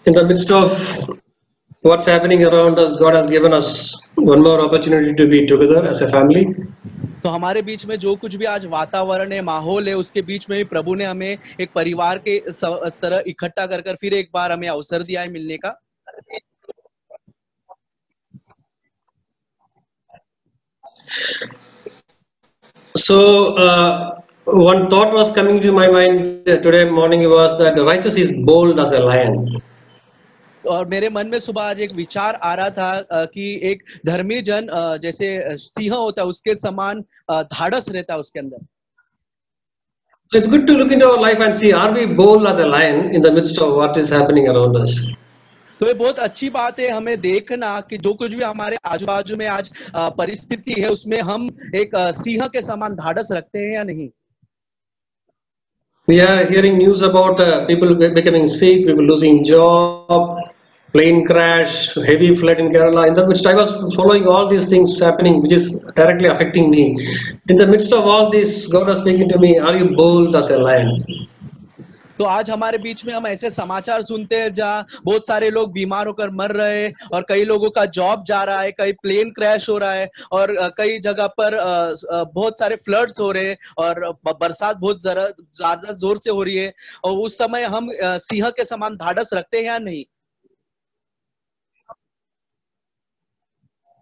In the midst of what's happening around us, God has given us one more opportunity to be together as a family. तो हमारे बीच में जो कुछ भी आज वातावरण है, माहौल है, उसके बीच में भी प्रभु ने हमें एक परिवार के तरह इकट्ठा कर फिर एक बार हमें अवसर दिया है मिलने का। So one thought was coming to my mind today morning was that the righteous is bold as a lion. और मेरे मन में सुबह आज एक विचार आ रहा था कि एक धर्मी जन जैसे सिंह होता है उसके समान धाड़स रहता है उसके अंदर। So it's good to look into our life and see, are we bold as a lion in the midst of what is happening around us? तो ये बहुत अच्छी बात है हमें देखना कि जो कुछ भी हमारे आजू बाजू में आज परिस्थिति है उसमें हम एक सिंह के समान धाड़स रखते हैं या नहीं। We are hearing news about people becoming sick, people losing job, plane crash, heavy flood in Kerala. In the midst, I was following all these things happening, which is directly affecting me. In the midst of all this, God was speaking to me, are you bold as a lion? तो आज हमारे बीच में हम ऐसे समाचार सुनते हैं जहाँ बहुत सारे लोग बीमार होकर मर रहे हैं और कई लोगों का जॉब जा रहा है, कई प्लेन क्रैश हो रहा है और कई जगह पर बहुत सारे फ्लड्स हो रहे हैं और बरसात बहुत ज्यादा जोर से हो रही है और उस समय हम सिंह के समान धाड़स रखते हैं या नहीं।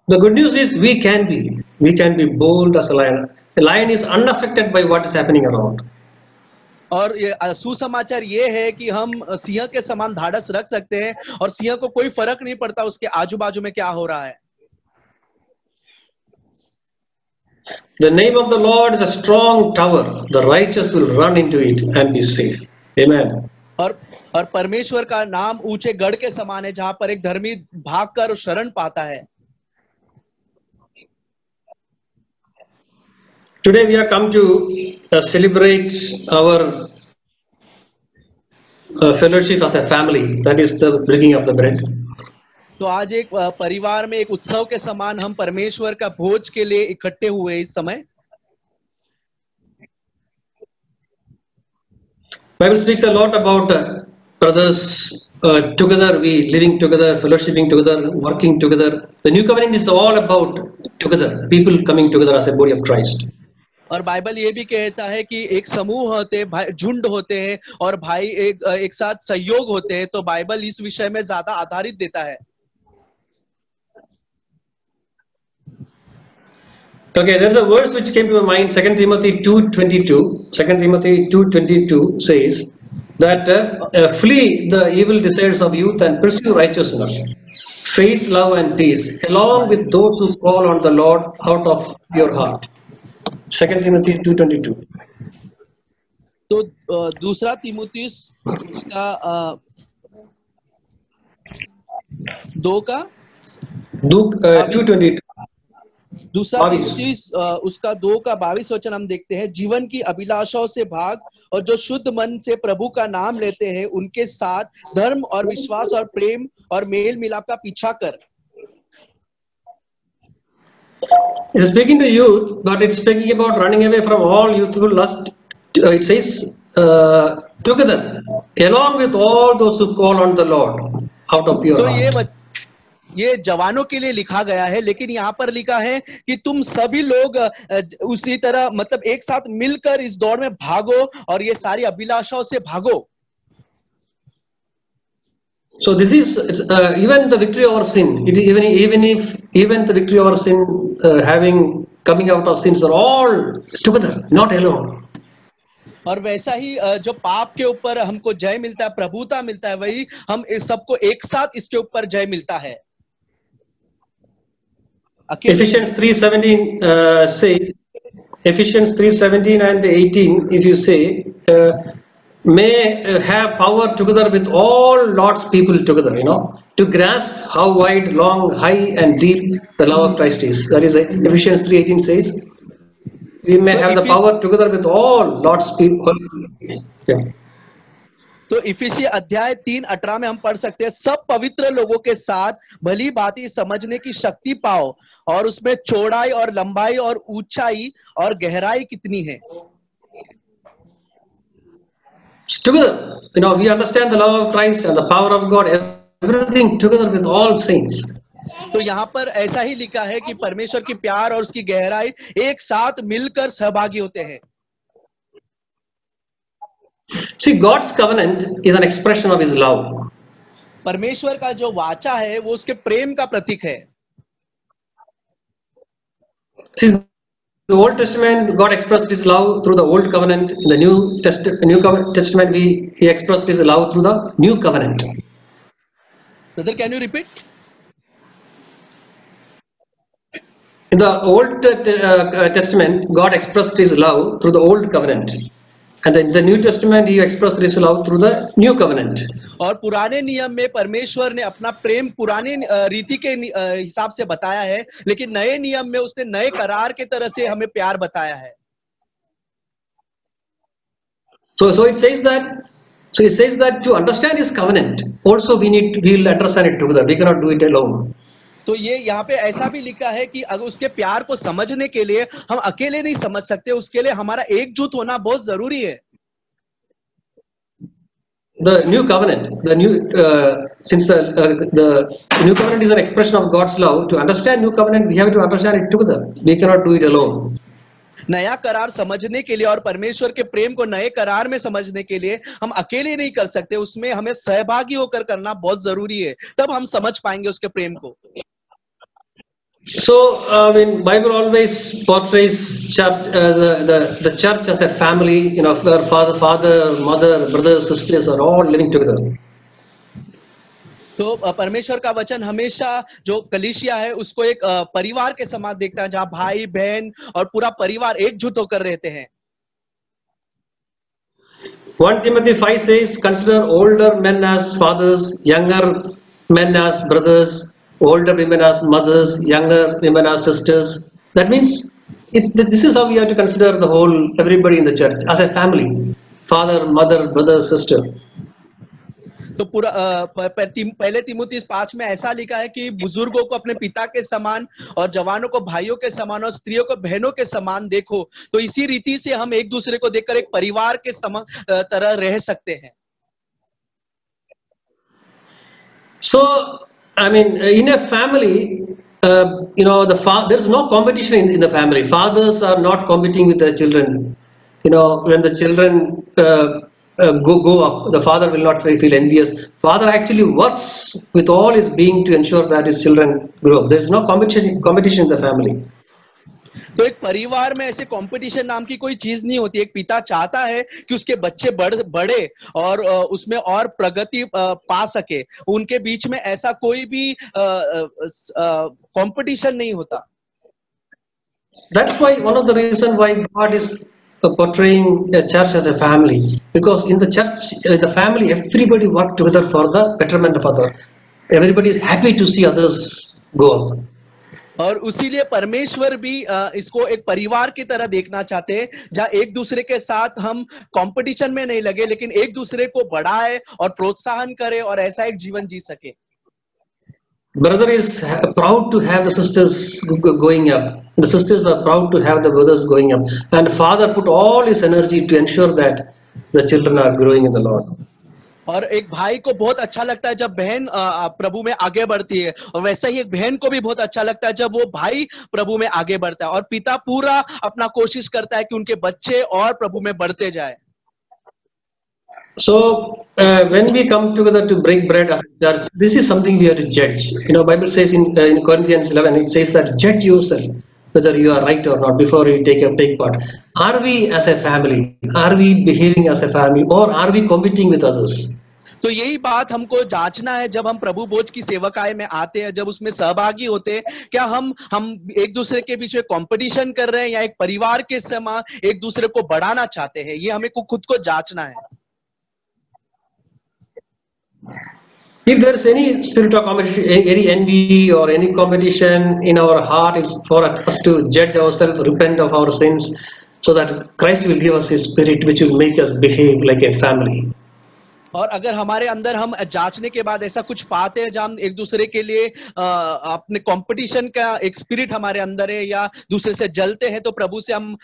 The good news is we can be bold as a lion. The lion is unaffected by what is happening around. और ये सुसमाचार ये है कि हम सिंह के समान धाड़स रख सकते हैं और सिंह को कोई फर्क नहीं पड़ता उसके आजू बाजू में क्या हो रहा है। The name of the Lord is a strong tower. The righteous will run into it and be safe. Amen. और परमेश्वर का नाम ऊंचे गढ़ के समान है जहां पर एक धर्मी भागकर शरण पाता है। Today we have come to celebrate our fellowship as a family. That is the breaking of the bread. तो आज एक परिवार में एक उत्सव के समान हम परमेश्वर का भोज के लिए इकट्ठे हुए इस समय। Bible speaks a lot about brothers together, we living together, fellowshipping together, working together. The new covenant is all about together, people coming together as a body of Christ. और बाइबल ये भी कहता है कि एक समूह होते भाई, झुंड होते हैं और भाई एक साथ सहयोग होते हैं। तो बाइबल इस विषय में ज्यादा आधारित देता है। Okay, there's a verse which came to my mind, 2 Timothy 2:22. 2 Timothy 2:22 says that flee the evil desires of youth and pursue righteousness, faith, love and peace, along with those who call on the Lord out of your heart. 2 Timothy 2:22. तो दूसरा तीमुथियुस उसका 2:22. दूसरा तीमुथियुस उसका 2 का 22 वचन हम देखते हैं, जीवन की अभिलाषाओं से भाग और जो शुद्ध मन से प्रभु का नाम लेते हैं उनके साथ धर्म और विश्वास और प्रेम और मेल मिलाप का पीछा कर। It is speaking to youth, but it's speaking about running away from all youthful lust. It says together, along with all those who call on the Lord out of pure heart. ये जवानों के लिए लिखा गया है, लेकिन यहाँ पर लिखा है कि तुम सभी लोग उसी तरह मतलब एक साथ मिलकर इस दौड़ में भागो और ये सारी अभिलाषाओं से भागो। So this is even the victory over sin. Even the victory over sin, having coming out of sins are all together, not alone. और वैसा ही जो पाप के ऊपर हमको जय मिलता है, प्रभुता मिलता है, वही हम इस सबको एक साथ इसके ऊपर जय मिलता है। Ephesians 3:17 says, Ephesians 3:17 and 18, if you say, may have power together with all Lord's people together, to grasp how wide, long, high and deep the love of Christ is. That is Ephesians 3:18 says, we may have the power together with all Lord's people. Yeah. तो इफिसी अध्याय 3:18 में हम पढ़ सकते हैं, सब पवित्र लोगों के साथ भली भांति समझने की शक्ति पाओ और उसमें चौड़ाई और लंबाई और ऊंचाई और गहराई कितनी है। Together, we understand the love of Christ and the power of God, everything together with all saints. तो यहाँ पर ऐसा ही लिखा है कि परमेश्वर की प्यार और उसकी गहराई एक साथ मिलकर सहभागी होते हैं. See, God's covenant is an expression of His love. परमेश्वर का जो वाचा है वो उसके प्रेम का प्रतीक है. See, the Old Testament, God expressed His love through the Old Covenant. In the New Testament, He expressed His love through the New Covenant. Brother, can you repeat? In the Old Testament, God expressed His love through the Old Covenant. And in the New Testament, He expressed His love through the New Covenant. और पुराने नियम में परमेश्वर ने अपना प्रेम पुराने रीति के हिसाब से बताया है, लेकिन नए नियम में उसने नए करार के तरह से हमें प्यार बताया है. So it says that to understand His covenant, also we'll understand it together. We cannot do it alone. तो ये यहाँ पे ऐसा भी लिखा है कि अगर उसके प्यार को समझने के लिए हम अकेले नहीं समझ सकते, उसके लिए हमारा एकजुट होना बहुत जरूरी है. The new covenant, since the new covenant is an expression of God's love, to understand new covenant, we have to understand it together. We cannot do it alone. नया करार समझने के लिए और परमेश्वर के प्रेम को नए करार में समझने के लिए हम अकेले नहीं कर सकते, उसमें हमें सहभागी होकर करना बहुत जरूरी है, तब हम समझ पाएंगे उसके प्रेम को. So, Bible always portrays church, the church as a family, where father, mother, brothers, sisters are all living together. तो परमेश्वर का वचन हमेशा जो कलीसिया है उसको एक परिवार के समान देखता है, जहां भाई बहन और पूरा परिवार एकजुट होकर रहते हैं. 1 Timothy 5 says, consider older men as fathers, younger men as brothers, older women as mothers, younger women as sisters. That means this is how we have to consider everybody in the church as a family, father, mother, brother, sister. तो पूरा पहले तिमुथी 5 में ऐसा लिखा है कि बुजुर्गों को अपने पिता के समान और जवानों को भाइयों के समान और स्त्रियों को बहनों के समान देखो. तो इसी रीति से हम एक दूसरे को देखकर एक परिवार के समान तरह रह सकते हैं. So, in a family, there's no competition in the family. Fathers are not competing with their children. When the children go up, the father will not feel envious. Father actually works with all his being to ensure that his children grow up. There's no competition in the family. तो एक परिवार में ऐसे competition नाम की कोई चीज नहीं होती. एक पिता चाहता है कि उसके बच्चे बढ़े और उसमें और प्रगति पा सके. उनके बीच में ऐसा कोई भी कंपटीशन नहीं होता. That's why one of the reasons why God is portraying a church as a family, because in the church, the family, everybody work together for the betterment of others. Everybody is happy to see others go up. और उसीलिए परमेश्वर भी इसको एक परिवार की तरह देखना चाहते हैं, जहां एक दूसरे के साथ हम कंपटीशन में नहीं लगे, लेकिन एक दूसरे को बढ़ाए और प्रोत्साहन करें और ऐसा एक जीवन जी सके. Brother is proud to have the sisters going up. The sisters are proud to have the brothers going up. And father put all his energy to ensure that the children are growing in the Lord. और एक भाई को बहुत अच्छा लगता है जब बहन प्रभु में आगे बढ़ती है, और वैसा ही एक बहन को भी बहुत अच्छा लगता है जब वो भाई प्रभु में आगे बढ़ता है. और पिता पूरा अपना कोशिश करता है कि उनके बच्चे और प्रभु में बढ़ते जाए. So when we come together to break bread as a church, this is something we have to judge. Bible says in Corinthians 11, it says that judge yourself whether you are right or not before you take part. Are we as a family? Are we behaving as a family, or are we competing with others? तो यही बात हमको जांचना है जब हम प्रभु भोज की सेवकाई में आते हैं, जब उसमें सहभागी होते हैं. क्या हम एक दूसरे के बीच में कंपटीशन कर रहे हैं या एक परिवार के समान एक दूसरे को बढ़ाना चाहते हैं? ये हमें खुद को जांचना है. If there is any spirit of competition, any envy or any competition in our heart, it's for us to judge ourselves, repent of our sins, so that Christ will give us His Spirit, which will make us behave like a family. और अगर हमारे अंदर हम जांचने के बाद ऐसा कुछ पाते हैं जहां हम एक दूसरे के लिए अपने कंपटीशन का एक स्पिरिट हमारे अंदर है या दूसरे से जलते हैं, तो प्रभु से हम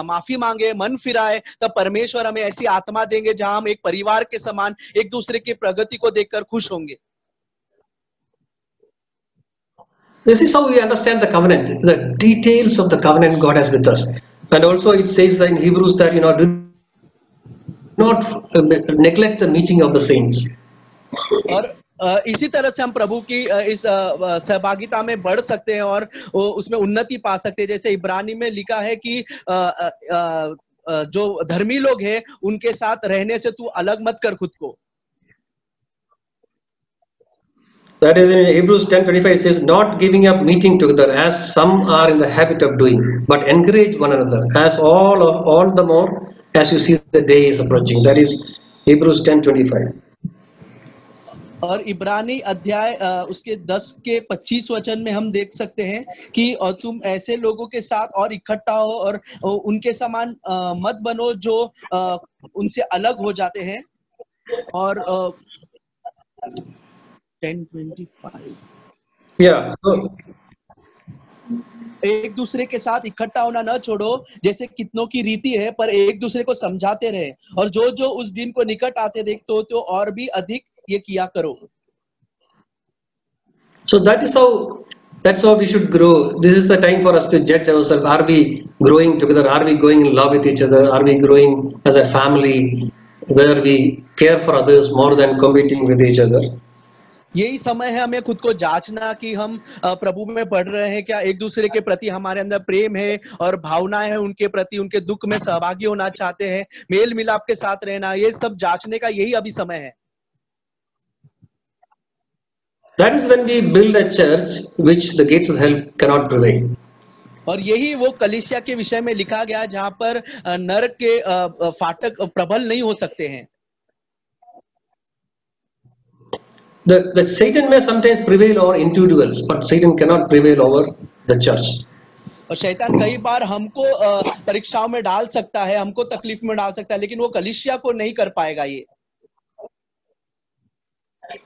माफी मांगे, मन फिराए, तब परमेश्वर हमें ऐसी आत्मा देंगे जहां हम एक परिवार के समान एक दूसरे की प्रगति को देखकर खुश होंगे। This is how we understand the covenant, the details of the covenant God has with us. And also it says that in Hebrews that, do not neglect the meeting of the saints. और इसी तरह से हम प्रभु की इस सहभागिता में बढ़ सकते हैं और उसमें उन्नति पा सकते हैं। जैसे इब्रानी में लिखा है कि जो धर्मी लोग हैं उनके साथ रहने से तू अलग मत कर खुद को। That is in Hebrews 10:25 it says, not giving up meeting together as some are in the habit of doing, but encourage one another, as all the more as you see the day is approaching. That is Hebrews 10:25. और इब्रानी अध्याय उसके 10 के 25 वचन में हम देख सकते हैं कि और तुम ऐसे लोगों के साथ और इकट्ठा हो और उनके समान मत बनो जो उनसे अलग हो जाते हैं। और 10:25 एक दूसरे के साथ इकट्ठा होना न छोड़ो जैसे कितनों की रीति है, पर एक दूसरे को समझाते रहे, और जो जो उस दिन को निकट आते देखते हो तो और भी अधिक ये किया करो। So that's how we should grow. This is the time for us to judge ourselves. Are we growing together? Are we going in love with each other? Are we growing as a family where we care for others more than competing with each other? यही समय है हमें खुद को जांचना कि हम प्रभु में बढ़ रहे हैं क्या, एक दूसरे के प्रति हमारे अंदर प्रेम है और भावनाएं हैं उनके प्रति, उनके दुख में सहभागी होना चाहते हैं, मेल मिलाप के साथ रहना, ये सब जांचने का यही अभी समय है। That is when we build a church which the gates of hell cannot prevail. और यही वो कलीसिया के विषय में लिखा गया जहां पर नरक के फाटक प्रबल नहीं हो सकते हैं। The Satan may sometimes prevail over individuals, but Satan cannot prevail over the church. और शैतान कई बार हमको परीक्षाओं में डाल सकता है, हमको तकलीफ में डाल सकता है, लेकिन वो कलीसिया को नहीं कर पाएगा ये।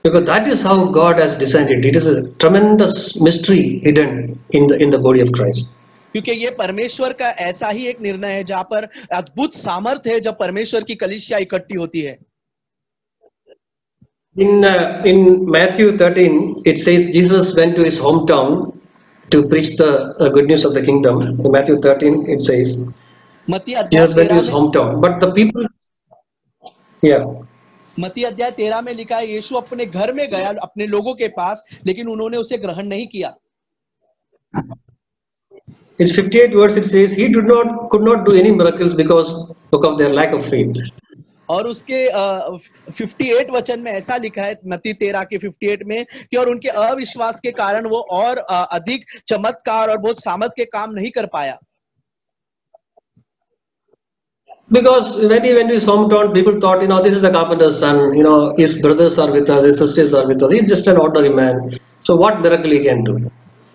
Because that is how God has designed it. It is a tremendous mystery hidden in the body of Christ. क्योंकि ये परमेश्वर का ऐसा ही एक निर्णय है जहां पर अद्भुत सामर्थ्य है जब परमेश्वर की कलीसिया इकट्ठी होती है। In Matthew 13, it says Jesus went to his hometown to preach the good news of the kingdom. In Matthew 13, it says Jesus went to his hometown, but the people, मत्ती अध्याय 13 में लिखा है यीशु अपने घर में गया अपने लोगों के पास, लेकिन उन्होंने उसे ग्रहण नहीं किया। It's 58 verse. It says he could not do any miracles because of their lack of faith. और उसके 58 वचन में ऐसा लिखा है मत्ती 13 के 58 में कि और उनके अविश्वास के कारण वो और अधिक चमत्कार और बहुत सामर्थ के काम नहीं कर पाया। Because when he went to his hometown, people thought, this is a carpenter's son, his brothers are with us, his sisters are with us, he's just an ordinary man. So what miracle he can do?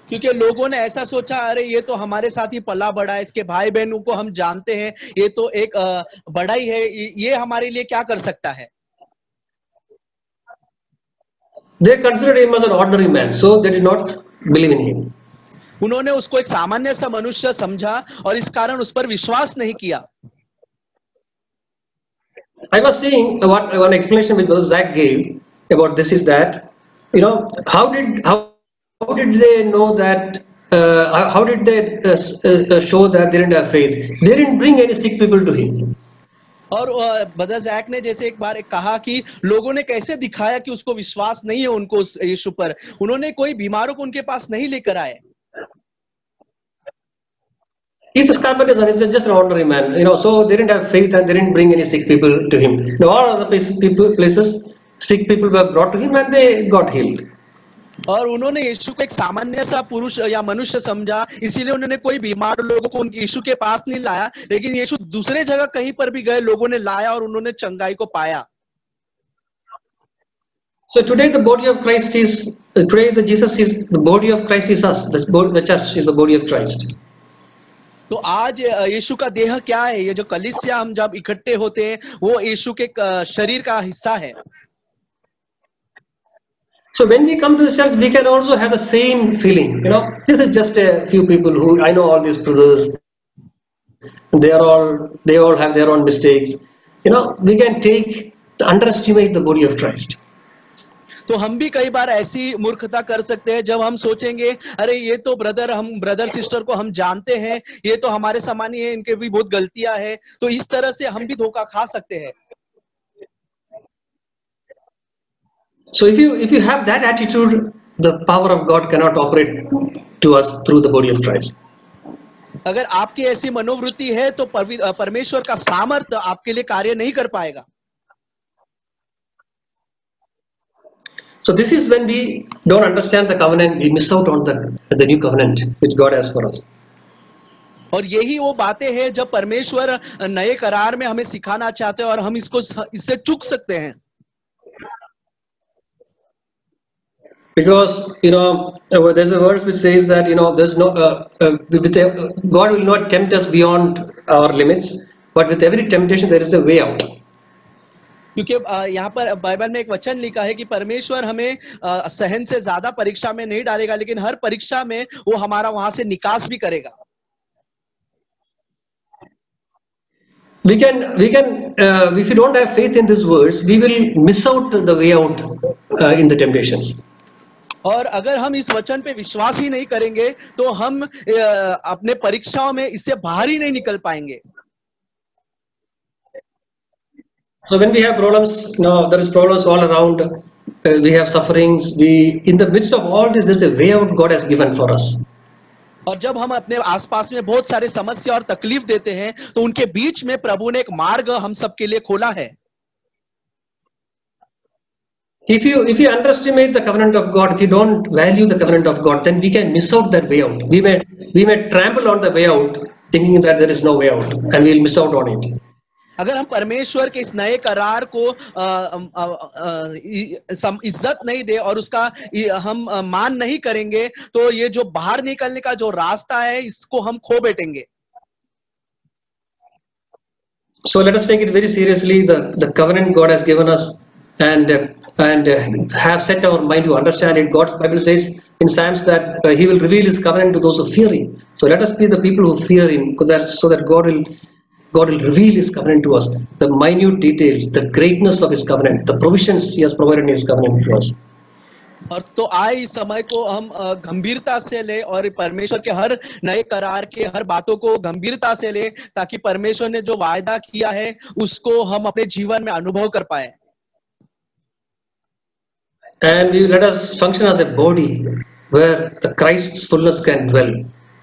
क्योंकि लोगों ने ऐसा सोचा, अरे ये तो हमारे साथ ही पला बड़ा है, इसके भाई बहनों को हम जानते हैं, ये तो एक बड़ा ही है, ये हमारे लिए क्या कर सकता है। They considered him as an ordinary man, so they did not believe in him. उन्होंने उसको एक सामान्य सा मनुष्य समझा और इस कारण उस पर विश्वास नहीं किया। I was seeing one explanation which Brother Zach gave about this is that, how did they know that? How did they show that they didn't have faith? They didn't bring any sick people to him. और brother Jack ने जैसे एक बार कहा कि लोगों ने कैसे दिखाया कि उसको विश्वास नहीं है उनको यीशु पर, उन्होंने कोई बीमारों को उनके पास नहीं लेकर आए। He's a carpenter's son, he's just an ordinary man, so they didn't have faith and they didn't bring any sick people to him. Now, all other places, sick people were brought to him and they got healed. और उन्होंने यीशु को एक सामान्य सा पुरुष या मनुष्य समझा, इसीलिए उन्होंने कोई बीमार लोगों को उनके यीशु के पास नहीं लाया, लेकिन यीशु दूसरे जगह कहीं पर भी गए, लोगों ने लाया और उन्होंने चंगाई को पाया। So today the body of Christ is, the Jesus is, the body of Christ is us, the church is the body of Christ. तो आज यीशु का देह क्या है? ये जो कलीसिया हम जब इकट्ठे होते हैं वो यीशु के शरीर का हिस्सा है। So when we come to the church, we can also have the same feeling. This is just a few people who I know all these brothers. They all have their own mistakes. We can underestimate the body of Christ. तो हम भी कई बार ऐसी मूर्खता कर सकते हैं जब हम सोचेंगे अरे ये तो ब्रदर सिस्टर को हम जानते हैं, ये तो हमारे समान ही है, इनके भी बहुत गलतियां हैं, तो इस तरह से हम भी धोखा खा सकते हैं। So if you have that attitude, the power of God cannot operate to us through the body of Christ. अगर आपकी ऐसी मनोवृत्ति है तो परमेश्वर का सामर्थ्य आपके लिए कार्य नहीं कर पाएगा। So this is when we don't understand the covenant, we miss out on the new covenant which God has for us. और यही वो बातें हैं जब परमेश्वर नए करार में हमें सिखाना चाहते हैं और हम इससे चूक सकते हैं। Because there's a verse which says that there's no God will not tempt us beyond our limits, but with every temptation there is a way out. क्योंकि यहाँ पर बाइबल में एक वचन लिखा है कि परमेश्वर हमें सहन से ज्यादा परीक्षा में नहीं डालेगा, लेकिन हर परीक्षा में वो हमारा वहां से निकास भी करेगा। We can if you don't have faith in this verse, we will miss out the way out in the temptations. और अगर हम इस वचन पे विश्वास ही नहीं करेंगे तो हम अपने परीक्षाओं में इससे बाहर ही नहीं निकल पाएंगे। So when we have problems, there is problems all around. We have sufferings. In the midst of all this, there's a way out God has given for us. और जब हम अपने आसपास में बहुत सारे समस्या और तकलीफ देते हैं तो उनके बीच में प्रभु ने एक मार्ग हम सबके लिए खोला है। If you underestimate the covenant of God, if you don't value the covenant of God, then we can miss out that way out. We may trample on the way out, thinking that there is no way out, and we'll miss out on it. अगर हम परमेश्वर के इस नए करार को इज्जत नहीं दे और उसका हम मान नहीं करेंगे तो ये जो बाहर निकलने का जो रास्ता है इसको हम खो बैठेंगे। So let us take it very seriously, the covenant God has given us, and have set our mind to understand it. God's Bible says in Psalms that He will reveal His covenant to those who fear Him. So let us be the people who fear Him, so that God will reveal His covenant to us, the minute details, the greatness of His covenant, the provisions He has provided in His covenant to us. और तो आए इस समय को हम गंभीरता से ले और परमेश्वर के हर नए करार के हर बातों को गंभीरता से ले, ताकि परमेश्वर ने जो वायदा किया है उसको हम अपने जीवन में अनुभव कर पाए। And let us function as a body where the Christ's fullness can dwell,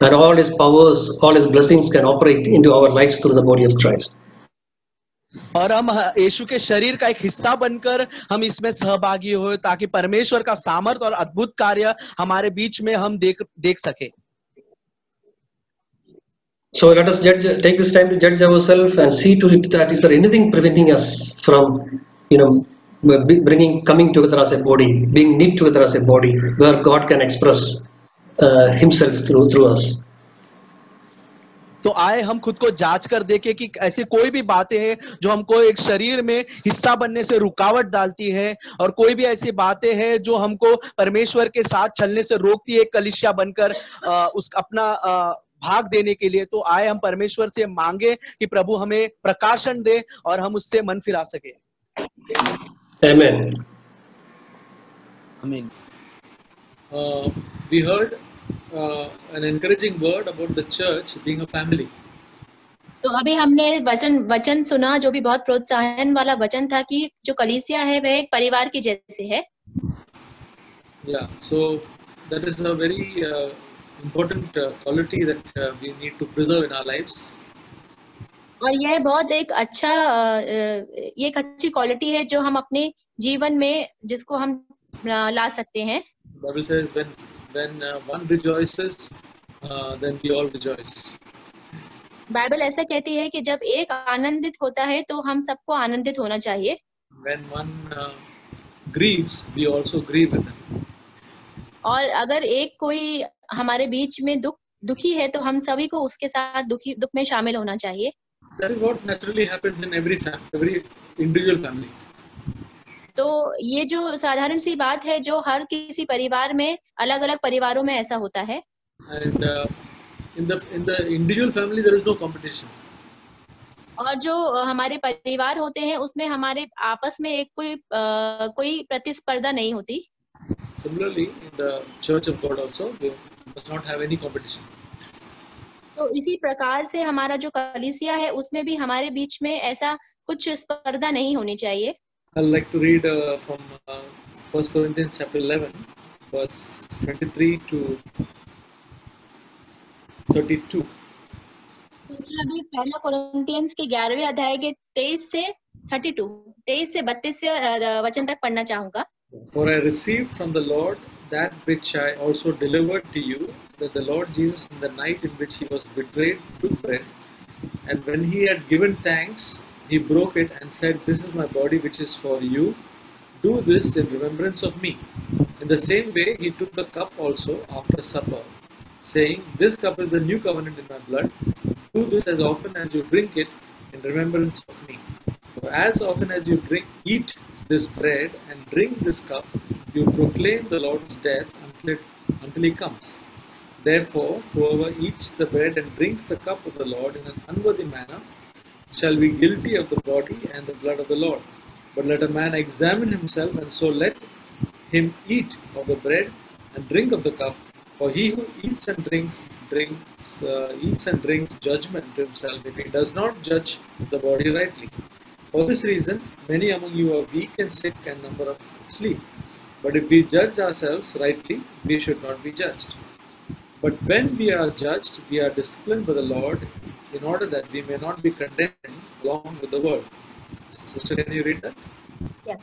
and all His powers, all His blessings can operate into our lives through the body of Christ. और हम यीशु के शरीर का एक हिस्सा बनकर हम इसमें सहभागी हो, ताकि परमेश्वर का सामर्थ और अद्भुत कार्य हमारे बीच में हम देख सके। So let us take this time to judge ourselves and see to it that is there anything preventing us from coming together as a body, being knit together as a body, where God can express Himself through us. तो आए हम खुद को जांच कर देखें कि ऐसी कोई भी बातें हैं जो हमको एक शरीर में हिस्सा बनने से रुकावट डालती है, और कोई भी ऐसी बातें हैं जो हमको परमेश्वर के साथ चलने से रोकती है कलीसिया बनकर अपना भाग देने के लिए। तो आए हम परमेश्वर से मांगे कि प्रभु हमें प्रकाशन दे और हम उससे मन फिरा सके। Amen. Amen. We heard an encouraging word about the church being a family. तो अभी हमने वचन सुना जो भी बहुत प्रोत्साहन वाला वचन था कि जो कलीसिया है वह एक परिवार की जैसे है। Yeah, so that is a very important quality that we need to preserve in our lives. और यह बहुत एक अच्छी क्वालिटी है जो हम अपने जीवन में जिसको हम ला सकते हैं। Bible says when one rejoices, then we all rejoice. Bible ऐसा कहती है कि जब एक आनंदित होता है तो हम सबको आनंदित होना चाहिए। When one grieves, we also grieve with them. और अगर एक कोई हमारे बीच में दुख दुखी है तो हम सभी को उसके साथ दुख में शामिल होना चाहिए। That is what naturally happens in every individual family. तो ये जो साधारण सी बात है जो हर किसी परिवार में, अलग अलग परिवारों में ऐसा होता है। And in the individual family there is no competition. और जो हमारे परिवार होते हैं उसमें हमारे आपस में एक कोई प्रतिस्पर्धा नहीं होती। Similarly, in the Church of God also, we does not have any competition. तो इसी प्रकार से हमारा जो कलीसिया है उसमें भी हमारे बीच में ऐसा कुछ स्पर्धा नहीं होनी चाहिए। I'd like to read from 1 Corinthians chapter 11, verse 23 to 32. मैं अभी पहला कोरिन्थियंस के 11वें अध्याय के 23 से 32वें वचन तक पढ़ना चाहूंगा। For I received from the Lord that which I also delivered to you, that the Lord Jesus, in the night in which he was betrayed, took bread, and when he had given thanks, he broke it and said, "This is my body which is for you. Do this in remembrance of me." In the same way, he took the cup also after supper, saying, "This cup is the new covenant in my blood. Do this as often as you drink it in remembrance of me. For as often as you eat this bread and drink this cup, you proclaim the Lord's death until he comes. Therefore, whoever eats the bread and drinks the cup of the Lord in an unworthy manner shall be guilty of the body and the blood of the Lord. But let a man examine himself, and so let him eat of the bread and drink of the cup. For he who eats and drinks judgment to himself, if he does not judge the body rightly. For this reason, many among you are weak and sick, and number of sleep. But if we judge ourselves rightly, we should not be judged. But when we are judged, we are disciplined by the Lord, in order that we may not be condemned along with the world. Sister, can you read that? Yeah.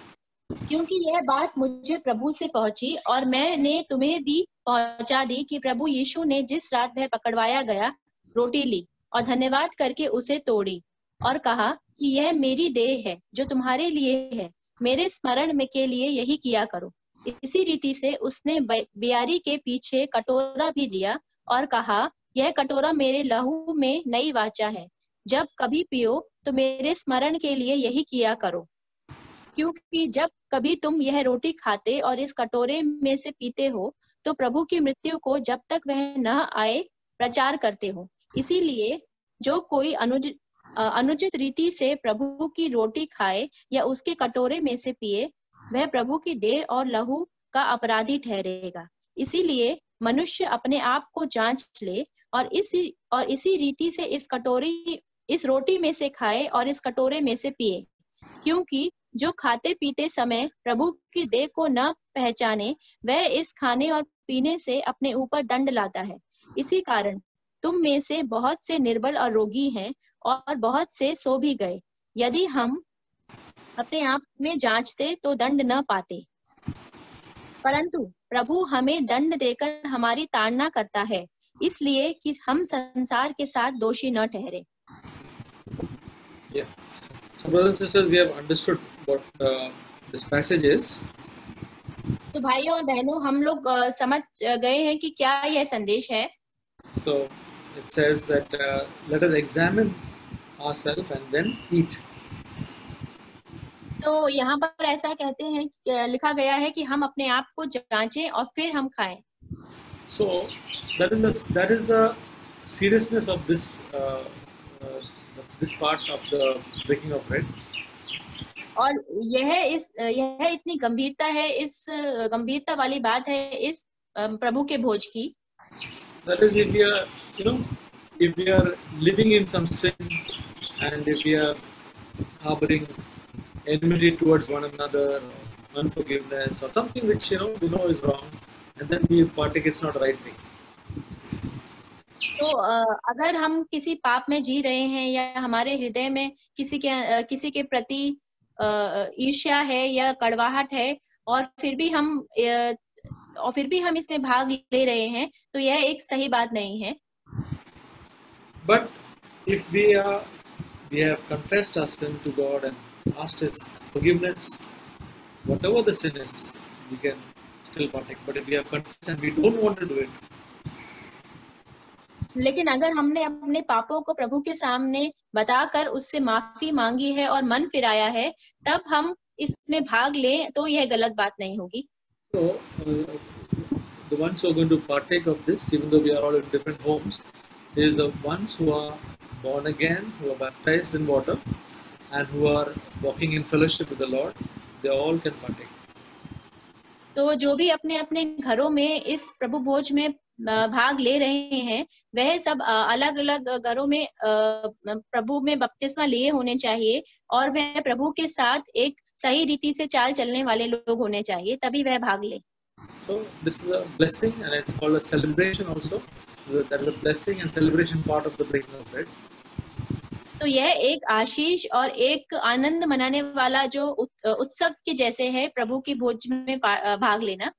क्योंकि यह बात मुझे प्रभु से पहुंची और मैंने तुम्हें भी पहुंचा दी कि प्रभु यीशु ने जिस रात वह पकड़वाया गया रोटी ली और धन्यवाद करके उसे तोड़ी और कहा कि यह मेरी देह है जो तुम्हारे लिए है, मेरे स्मरण में के लिए यही किया करो। इसी रीति से उसने बियारी के पीछे कटोरा भी लिया और कहा, यह कटोरा मेरे लहू में नई वाचा है, जब कभी पियो तो मेरे स्मरण के लिए यही किया करो। क्योंकि जब कभी तुम यह रोटी खाते और इस कटोरे में से पीते हो तो प्रभु की मृत्यु को जब तक वह न आए प्रचार करते हो। इसीलिए जो कोई अनुचित रीति से प्रभु की रोटी खाए या उसके कटोरे में से पिए, वह प्रभु की देह और लहू का अपराधी ठहरेगा। इसीलिए मनुष्य अपने आप को जांच ले और इसी रीति से इस रोटी में से खाए और इस कटोरे में से पिए। क्योंकि जो खाते पीते समय प्रभु की देह को न पहचाने, वह इस खाने और पीने से अपने ऊपर दंड लाता है। इसी कारण तुम में से बहुत से निर्बल और रोगी हैं और बहुत से सो भी गए। यदि हम अपने आप में जांचते तो दंड न पाते, परंतु प्रभु हमें दंड देकर हमारी ताड़ना करता है, इसलिए कि हम संसार के साथ दोषी न ठहरे। Yeah. So, brothers and sisters, we have understood what this passage is. तो भाइयों और बहनों, हम लोग समझ गए हैं कि क्या यह संदेश है। So it says that let us examine ourselves and then eat. तो यहाँ पर ऐसा कहते हैं, लिखा गया है कि हम अपने आप को जांचें और फिर हम खाएं। So that is the seriousness of this part of the breaking of bread. और यह इतनी गंभीरता है, इस गंभीरता वाली बात है इस प्रभु के भोज की। That is, if we are living in some sin and if we are harboring enmity towards one another, or unforgiveness, or something which we know is wrong, and then we partake, it's not the right thing. तो अगर हम किसी पाप में जी रहे हैं या हमारे हृदय में किसी के प्रति ईर्ष्या है या कड़वाहट है और फिर भी हम इसमें भाग ले रहे हैं, तो यह एक सही बात नहीं है। But if we have confessed our sin to God and asked His forgiveness, whatever the sin is, we can still partake. But if we have confessed and we don't want to do it, लेकिन अगर हमने अपने पापों को प्रभु के सामने बताकर उससे माफी मांगी है और मन फिराया है, तब हम इसमें भाग लें तो यह गलत बात नहीं होगी। So, the ones who are going to partake of this, even though we are all in different homes, is the ones who are born again, who are baptized in water, and who are walking in fellowship with the Lord. They all can partake. तो जो भी अपने अपने घरों में इस प्रभु भोज में भाग ले रहे हैं, वह सब अलग अलग घरों में प्रभु में बपतिस्मा लिए होने चाहिए और वह प्रभु के साथ एक सही रीति से चाल चलने वाले लोग होने चाहिए, तभी वह भाग ले। So this is a blessing, and it's called a celebration also. That is a blessing and celebration part of the breaking of bread. तो यह एक आशीष और एक आनंद मनाने वाला जो उत्सव के जैसे है प्रभु की भोज में भाग लेना।